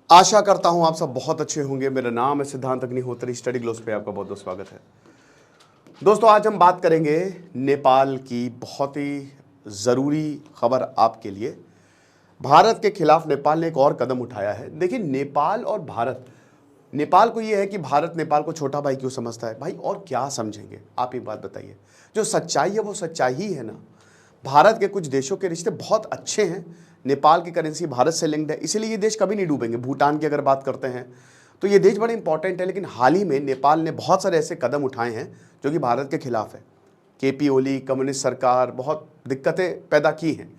आशा करता हूं आप सब बहुत अच्छे होंगे। मेरा नाम है सिद्धांत अग्निहोत्री, स्टडी ग्लोस पे आपका बहुत बहुत स्वागत है। दोस्तों, आज हम बात करेंगे नेपाल की बहुत ही ज़रूरी खबर आपके लिए। भारत के खिलाफ नेपाल ने एक और कदम उठाया है। देखिए, नेपाल और भारत, नेपाल को यह है कि भारत नेपाल को छोटा भाई क्यों समझता है। भाई और क्या समझेंगे आप, एक बात बताइए। जो सच्चाई है वो सच्चाई ही है ना। भारत के कुछ देशों के रिश्ते बहुत अच्छे हैं, नेपाल की करेंसी भारत से लिंक्ड है, इसीलिए ये देश कभी नहीं डूबेंगे। भूटान की अगर बात करते हैं तो ये देश बड़े इंपॉर्टेंट है, लेकिन हाल ही में नेपाल ने बहुत सारे ऐसे कदम उठाए हैं जो कि भारत के खिलाफ है। केपी ओली, कम्युनिस्ट सरकार बहुत दिक्कतें पैदा की हैं।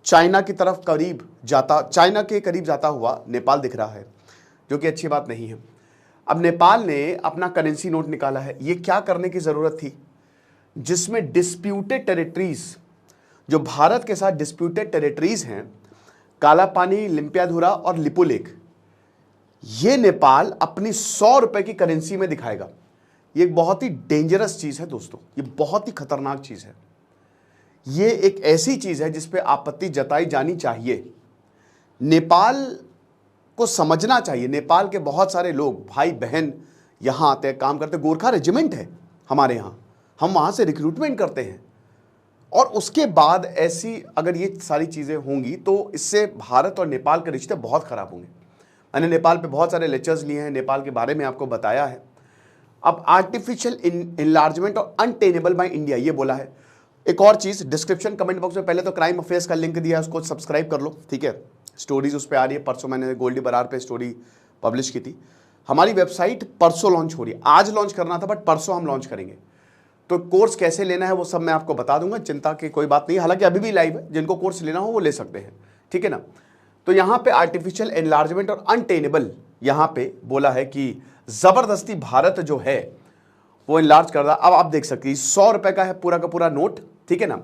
चाइना के करीब जाता हुआ नेपाल दिख रहा है, जो कि अच्छी बात नहीं है। अब नेपाल ने अपना करेंसी नोट निकाला है। ये क्या करने की ज़रूरत थी, जिसमें डिस्प्यूटेड टेरिटरीज, जो भारत के साथ डिस्प्यूटेड टेरिटरीज हैं, कालापानी, लिम्पियाधुरा और लिपुलेख, ये नेपाल अपनी 100 रुपए की करेंसी में दिखाएगा। ये एक बहुत ही डेंजरस चीज है दोस्तों, ये बहुत ही खतरनाक चीज है। ये एक ऐसी चीज है जिस पे आपत्ति जताई जानी चाहिए। नेपाल को समझना चाहिए। नेपाल के बहुत सारे लोग, भाई बहन यहां आते हैं, काम करते हैं। गोरखा रेजिमेंट है हमारे यहां, हम वहां से रिक्रूटमेंट करते हैं। और उसके बाद ऐसी अगर ये सारी चीज़ें होंगी तो इससे भारत और नेपाल के रिश्ते बहुत ख़राब होंगे। मैंने नेपाल पे बहुत सारे लेक्चर्स लिए हैं, नेपाल के बारे में आपको बताया है। अब आर्टिफिशियल इनलार्जमेंट और अनटेनेबल बाय इंडिया, ये बोला है। एक और चीज़, डिस्क्रिप्शन कमेंट बॉक्स में पहले तो क्राइम अफेयर्स का लिंक दिया है, उसको सब्सक्राइब कर लो, ठीक है। स्टोरीज उस पर आ रही है। परसों मैंने गोल्डी बरार पे स्टोरी पब्लिश की थी। हमारी वेबसाइट परसों लॉन्च हो रही है। आज लॉन्च करना था बट परसों हम लॉन्च करेंगे। तो कोर्स कैसे लेना है वो सब मैं आपको बता दूंगा, चिंता की कोई बात नहीं। हालांकि अभी भी लाइव है, जिनको कोर्स लेना हो वो ले सकते हैं, ठीक है ना। तो यहाँ पे आर्टिफिशियल एनलार्जमेंट और अनटेनेबल, यहाँ पे बोला है कि जबरदस्ती भारत जो है वो एनलार्ज कर रहा। अब आप देख सकते हैं 100 रुपए का है पूरा का पूरा नोट, ठीक है ना।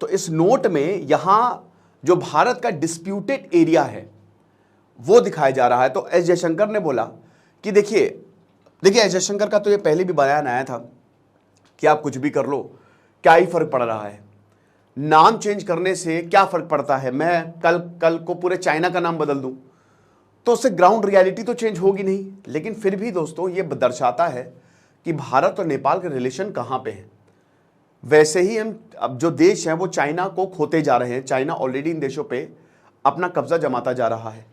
तो इस नोट में यहाँ जो भारत का डिस्प्यूटेड एरिया है वो दिखाया जा रहा है। तो एस जयशंकर ने बोला कि देखिए एस जयशंकर का तो ये पहले भी बयान आया था कि आप कुछ भी कर लो, क्या ही फर्क पड़ रहा है, नाम चेंज करने से क्या फर्क पड़ता है। मैं कल को पूरे चाइना का नाम बदल दूं तो उससे ग्राउंड रियलिटी तो चेंज होगी नहीं। लेकिन फिर भी दोस्तों ये दर्शाता है कि भारत और नेपाल के रिलेशन कहां पे हैं। वैसे ही हम अब जो देश हैं वो चाइना को खोते जा रहे हैं। चाइना ऑलरेडी इन देशों पे अपना कब्जा जमाता जा रहा है,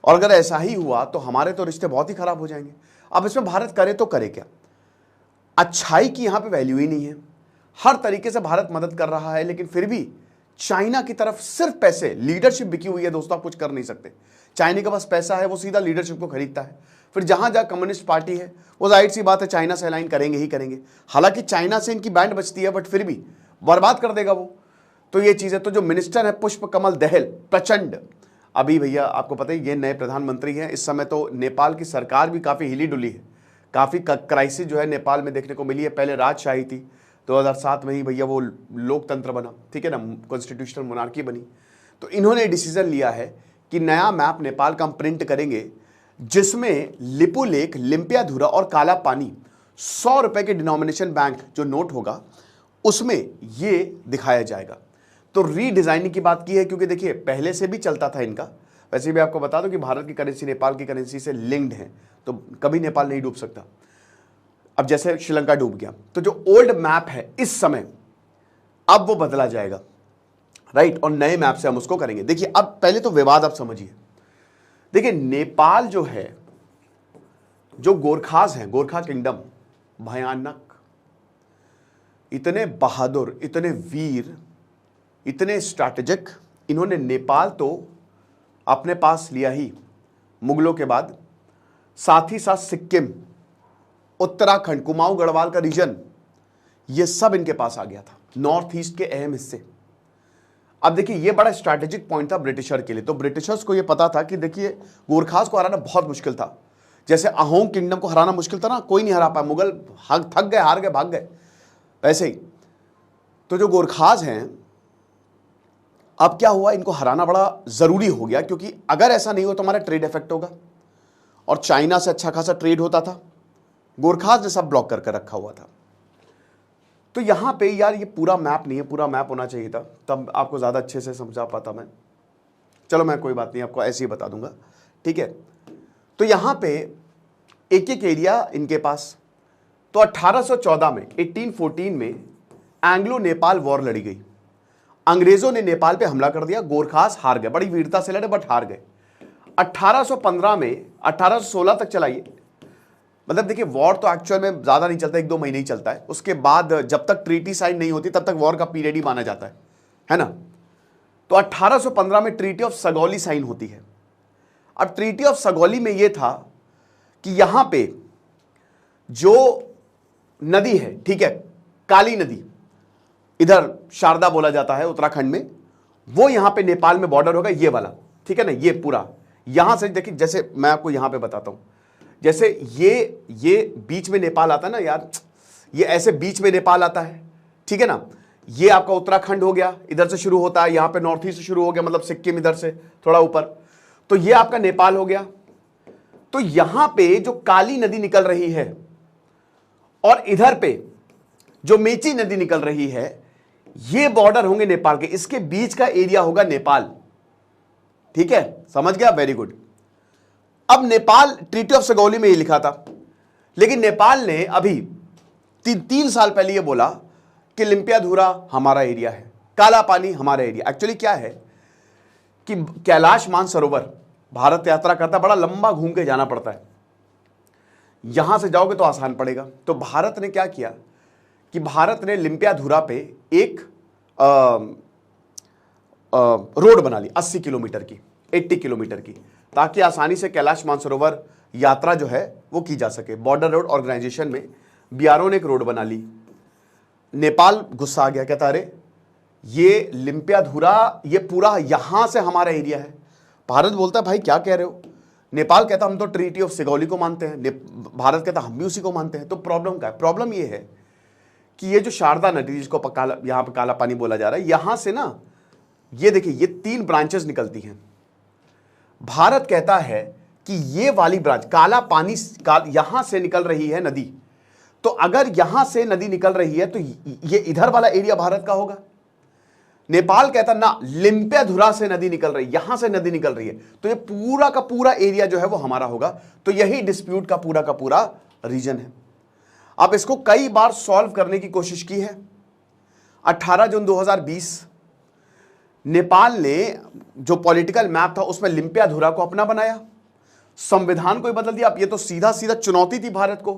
और अगर ऐसा ही हुआ तो हमारे तो रिश्ते बहुत ही खराब हो जाएंगे। अब इसमें भारत करे तो करे क्या। अच्छाई की यहां पे वैल्यू ही नहीं है। हर तरीके से भारत मदद कर रहा है, लेकिन फिर भी चाइना की तरफ सिर्फ पैसे, लीडरशिप बिकी हुई है दोस्तों, आप कुछ कर नहीं सकते। चाइना के पास पैसा है, वो सीधा लीडरशिप को खरीदता है। फिर जहां जहां कम्युनिस्ट पार्टी है वो जाहिर सी बात है चाइना से अलाइन करेंगे ही करेंगे। हालांकि चाइना से इनकी बैंड बचती है, बट फिर भी बर्बाद कर देगा वो। तो ये चीज है। तो जो मिनिस्टर है पुष्प कमल दहल प्रचंड, अभी भैया आपको पता है ये नए प्रधानमंत्री हैं इस समय। तो नेपाल की सरकार भी काफी हिली डुली है। काफ़ी क्राइसिस जो है नेपाल में देखने को मिली है। पहले राजशाही थी, 2007 में ही भैया वो लोकतंत्र बना, ठीक है ना, कॉन्स्टिट्यूशनल मोनार्की बनी। तो इन्होंने डिसीजन लिया है कि नया मैप नेपाल का हम प्रिंट करेंगे, जिसमें लिपुलेख, लिम्पियाधुरा और काला पानी 100 रुपए के डिनोमिनेशन बैंक जो नोट होगा उसमें ये दिखाया जाएगा। तो रीडिजाइनिंग की बात की है, क्योंकि देखिए पहले से भी चलता था इनका। वैसे भी आपको बता दो कि भारत की करेंसी नेपाल की करेंसी से लिंक्ड है, तो कभी नेपाल नहीं डूब सकता। अब जैसे श्रीलंका डूब गया, तो जो ओल्ड मैप है इस समय अब वो बदला जाएगा, राइट, और नए मैप से हम उसको करेंगे। देखिए अब पहले तो विवाद आप समझिए। देखिए नेपाल जो है, जो गोरखास हैं, गोरखा किंगडम, भयानक, इतने बहादुर, इतने वीर, इतने स्ट्रैटेजिक। इन्होंने नेपाल तो अपने पास लिया ही मुगलों के बाद, साथ ही साथ सिक्किम, उत्तराखंड, कुमाऊं गढ़वाल का रीजन, ये सब इनके पास आ गया था, नॉर्थ ईस्ट के अहम हिस्से। अब देखिए ये बड़ा स्ट्रैटेजिक पॉइंट था ब्रिटिशर के लिए। तो ब्रिटिशर्स को ये पता था कि देखिए गोरखास को हराना बहुत मुश्किल था। जैसे अहोम किंगडम को हराना मुश्किल था ना, कोई नहीं हरा पाया, मुगल थक गए, हार गए, भाग गए, वैसे ही। तो जो गोरखास हैं, अब क्या हुआ, इनको हराना बड़ा जरूरी हो गया, क्योंकि अगर ऐसा नहीं हो तो हमारा ट्रेड इफेक्ट होगा, और चाइना से अच्छा खासा ट्रेड होता था। गोरखास ने सब ब्लॉक करके रखा हुआ था। तो यहां पे यार ये पूरा मैप नहीं है, पूरा मैप होना चाहिए था, तब आपको ज्यादा अच्छे से समझा पाता मैं। चलो मैं कोई बात नहीं, आपको ऐसे ही बता दूंगा, ठीक है। तो यहां पे एक एक एरिया इनके पास। तो 1814 में 1814 में एंग्लो नेपाल वॉर लड़ी गई। अंग्रेजों ने नेपाल पे हमला कर दिया, गोरखास हार गए, बड़ी वीरता से लड़े बट हार गए। 1815 में 1816 तक चलाई। मतलब देखिए वॉर तो एक्चुअल में ज्यादा नहीं चलता, 1-2 महीने ही चलता है। उसके बाद जब तक ट्रीटी साइन नहीं होती तब तक वॉर का पीरियड ही माना जाता है ना। तो 1815 में ट्रीटी ऑफ सगौली साइन होती है। अब ट्रीटी ऑफ सगौली में यह था कि यहां पे जो नदी है, ठीक है, काली नदी, इधर शारदा बोला जाता है उत्तराखंड में, वो यहां पे नेपाल में बॉर्डर होगा, ये वाला, ठीक है ना, ये पूरा यहां से देखिए, जैसे मैं आपको यहां पे बताता हूं, जैसे ये बीच में नेपाल आता है ना यार, ये ऐसे बीच में नेपाल आता है, ठीक है ना। ये आपका उत्तराखंड हो गया, इधर से शुरू होता है, यहां पे नॉर्थ ईस्ट से शुरू हो गया, मतलब सिक्किम इधर से थोड़ा ऊपर, तो ये आपका नेपाल हो गया। तो यहां पे जो काली नदी निकल रही है और इधर पे जो मेची नदी निकल रही है, ये बॉर्डर होंगे नेपाल के, इसके बीच का एरिया होगा नेपाल, ठीक है, समझ गया, वेरी गुड। अब नेपाल ट्रीटी ऑफ सगौली में ये लिखा था, लेकिन नेपाल ने अभी 3 साल पहले ये बोला कि लिम्पियाधुरा हमारा एरिया है, काला पानी हमारा एरिया। एक्चुअली क्या है कि कैलाश मानसरोवर भारत यात्रा करता, बड़ा लंबा घूम के जाना पड़ता है, यहां से जाओगे तो आसान पड़ेगा। तो भारत ने क्या किया कि भारत ने लिम्पियाधुरा पे एक रोड बना ली 80 किलोमीटर की, 80 किलोमीटर की, ताकि आसानी से कैलाश मानसरोवर यात्रा जो है वो की जा सके। बॉर्डर रोड ऑर्गेनाइजेशन में बीआरओ ने एक रोड बना ली। नेपाल गुस्सा आ गया, कहता अरे ये लिम्पियाधुरा ये पूरा यहां से हमारा एरिया है। भारत बोलता है भाई क्या कह रहे हो। नेपाल कहता हम तो ट्रीटी ऑफ सगौली को मानते हैं, भारत कहता हम भी उसी को मानते हैं। तो प्रॉब्लम क्या है? प्रॉब्लम ये है कि ये जो शारदा नदी जिसको यहां पर काला पानी बोला जा रहा है, यहां से ना ये देखिए ये 3 ब्रांचेस निकलती हैं। भारत कहता है कि ये वाली ब्रांच काला पानी यहां से निकल रही है नदी, तो अगर यहां से नदी निकल रही है तो ये इधर वाला एरिया भारत का होगा। नेपाल कहता ना, लिम्पियाधुरा से नदी निकल रही है, यहां से नदी निकल रही है, तो ये पूरा का पूरा एरिया जो है वो हमारा होगा। तो यही डिस्प्यूट का पूरा रीजन है। अब इसको कई बार सॉल्व करने की कोशिश की है। 18 जून 2020 नेपाल ने जो पॉलिटिकल मैप था उसमें लिम्पियाधुरा को अपना बनाया, संविधान को ही बदल दिया। अब ये तो सीधा सीधा चुनौती थी भारत को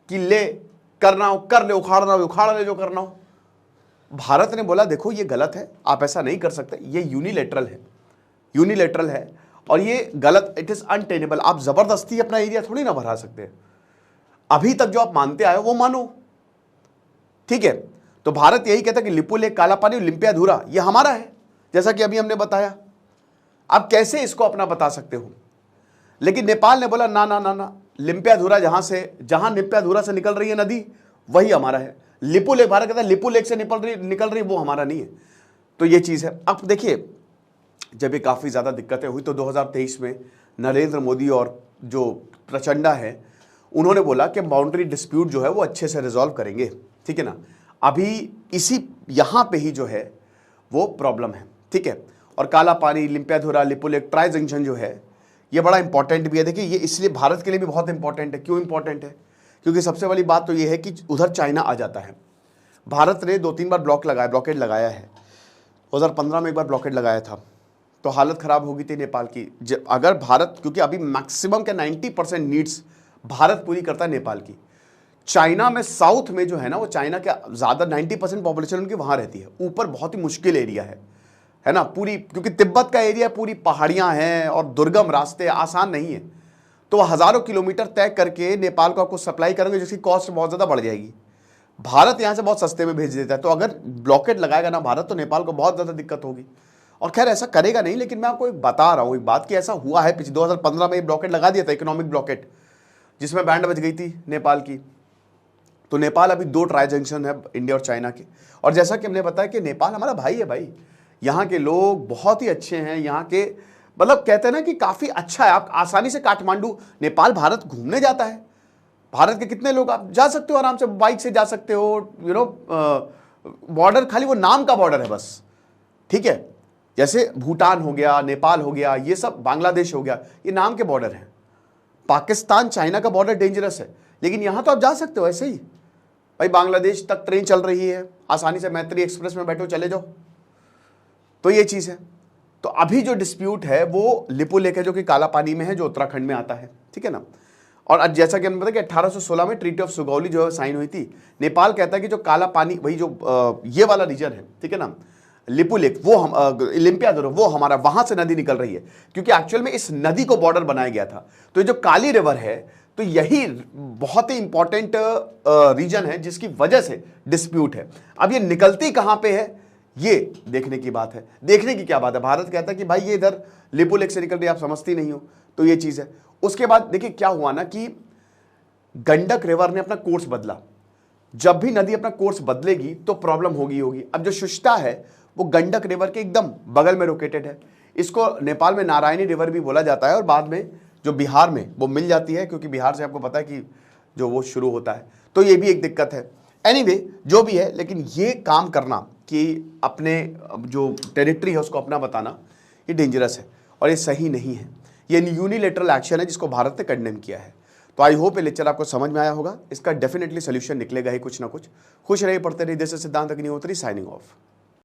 कि ले करना हो कर ले, उखाड़ना हो उखाड़ ले, जो करना हो। भारत ने बोला देखो ये गलत है, आप ऐसा नहीं कर सकते, ये यूनिलेटरल है और ये गलत, इट इज अनटेनेबल। आप जबरदस्ती अपना एरिया थोड़ी ना बढ़ा सकते। अभी तक जो आप मानते आए हो वो मानो, ठीक है। तो भारत यही कहता कि लिपु लेक, काला पानी, लिम्पियाधुरा ये हमारा है, जैसा कि अभी हमने बताया। आप कैसे इसको अपना बता सकते हो? लेकिन नेपाल ने बोला ना ना ना ना, लिम्पियाधुरा जहां लिम्पियाधुरा से निकल रही है नदी वही हमारा है। लिपु लेक, भारत कहता है लिपु लेक से निकल रही वो हमारा नहीं है। तो ये चीज है। अब देखिए जब ये काफी ज्यादा दिक्कतें हुई तो 2023 में नरेंद्र मोदी और जो प्रचंडा है उन्होंने बोला कि बाउंड्री डिस्प्यूट जो है वो अच्छे से रिजॉल्व करेंगे, ठीक है ना। अभी इसी यहां पे ही जो है वो प्रॉब्लम है, ठीक है। और काला पानी, Limpiyadhura, Lipu lake, tri junction जो है ये बड़ा इंपॉर्टेंट भी है। देखिए ये इसलिए भारत के लिए भी बहुत इंपॉर्टेंट है। क्यों इंपॉर्टेंट है? क्योंकि सबसे बड़ी बात तो ये है कि उधर चाइना आ जाता है। भारत ने 2-3 बार ब्लॉकेड लगाया है। 2015 में एक बार ब्लॉकेड लगाया था तो हालत खराब हो गई थी नेपाल की। अगर भारत, क्योंकि अभी मैक्सिमम के 90% नीड्स भारत पूरी करता है नेपाल की। चाइना में साउथ में जो है ना वो चाइना के ज़्यादा 90% पॉपुलेशन उनकी वहाँ रहती है। ऊपर बहुत ही मुश्किल एरिया है ना पूरी, क्योंकि तिब्बत का एरिया पूरी पहाड़ियाँ हैं और दुर्गम रास्ते, आसान नहीं है। तो वह हज़ारों किलोमीटर तय करके नेपाल को आपको सप्लाई करेंगे जिसकी कॉस्ट बहुत ज़्यादा बढ़ जाएगी। भारत यहाँ से बहुत सस्ते में भेज देता है। तो अगर ब्लॉकेड लगाएगा ना भारत तो नेपाल को बहुत ज़्यादा दिक्कत होगी। और खैर ऐसा करेगा नहीं, लेकिन मैं आपको एक बता रहा हूँ एक बात कि ऐसा हुआ है। पिछले 2015 में ब्लॉकेड लगा दिया था, इकोनॉमिक ब्लॉकेड, जिसमें बैंड बज गई थी नेपाल की। तो नेपाल अभी 2 ट्राई जंक्शन है इंडिया और चाइना के। और जैसा कि हमने बताया कि नेपाल हमारा भाई है भाई, यहाँ के लोग बहुत ही अच्छे हैं। यहाँ के मतलब कहते हैं ना कि काफ़ी अच्छा है। आप आसानी से काठमांडू, नेपाल भारत घूमने जाता है। भारत के कितने लोग, आप जा सकते हो आराम से, बाइक से जा सकते हो, बॉर्डर खाली वो नाम का बॉर्डर है बस, ठीक है। जैसे भूटान हो गया, नेपाल हो गया, ये सब बांग्लादेश हो गया, ये नाम के बॉर्डर हैं। पाकिस्तान चाइना का बॉर्डर डेंजरस है, लेकिन यहां तो आप जा सकते हो ऐसे ही, भाई बांग्लादेश तक ट्रेन चल रही है, आसानी से मैत्री एक्सप्रेस में बैठो चले जाओ। तो ये चीज है। तो अभी जो डिस्प्यूट है वो लिपु लेक है, जो कि काला पानी में है, जो उत्तराखंड में आता है, ठीक है ना। और आज जैसा कि हमने बताया कि 1816 में ट्रीटी ऑफ सुगौली जो है साइन हुई थी। नेपाल कहता है कि जो काला पानी, वही जो ये वाला रीजन है, ठीक है ना, लिपु लेक, वो हम ओलंपियादोर, वो हमारा, वहां से नदी निकल रही है, क्योंकि एक्चुअल में इस नदी को बॉर्डर बनाया गया था। तो ये जो काली रिवर है, तो यही बहुत ही इंपॉर्टेंट रीजन है जिसकी वजह से डिस्प्यूट है। अब ये निकलती कहां पे है, ये देखने की बात है। देखने की क्या बात है, भारत कहता है कि भाई ये इधर लिपु लेक से निकल रही है, आप समझती नहीं हो, तो ये चीज है। उसके बाद देखिए क्या हुआ ना कि गंडक रिवर ने अपना कोर्स बदला। जब भी नदी अपना कोर्स बदलेगी तो प्रॉब्लम होगी। अब जो शुष्टा है वो गंडक रिवर के एकदम बगल में लोकेटेड है। इसको नेपाल में नारायणी रिवर भी बोला जाता है, और बाद में जो बिहार में वो मिल जाती है, क्योंकि बिहार से आपको पता है कि जो वो शुरू होता है, तो ये भी एक दिक्कत है। एनीवे जो भी है, लेकिन ये काम करना कि अपने जो टेरिटरी है उसको अपना बताना, ये डेंजरस है और ये सही नहीं है। ये यूनिलेटरल एक्शन है जिसको भारत ने कंडेम किया है। तो आई होप ये लेक्चर आपको समझ में आया होगा। इसका डेफिनेटली सोल्यूशन निकलेगा ही कुछ ना कुछ। खुश रहिए, पढ़ते रहिए। दिस इज सिद्धांत अग्निहोत्री साइनिंग ऑफ।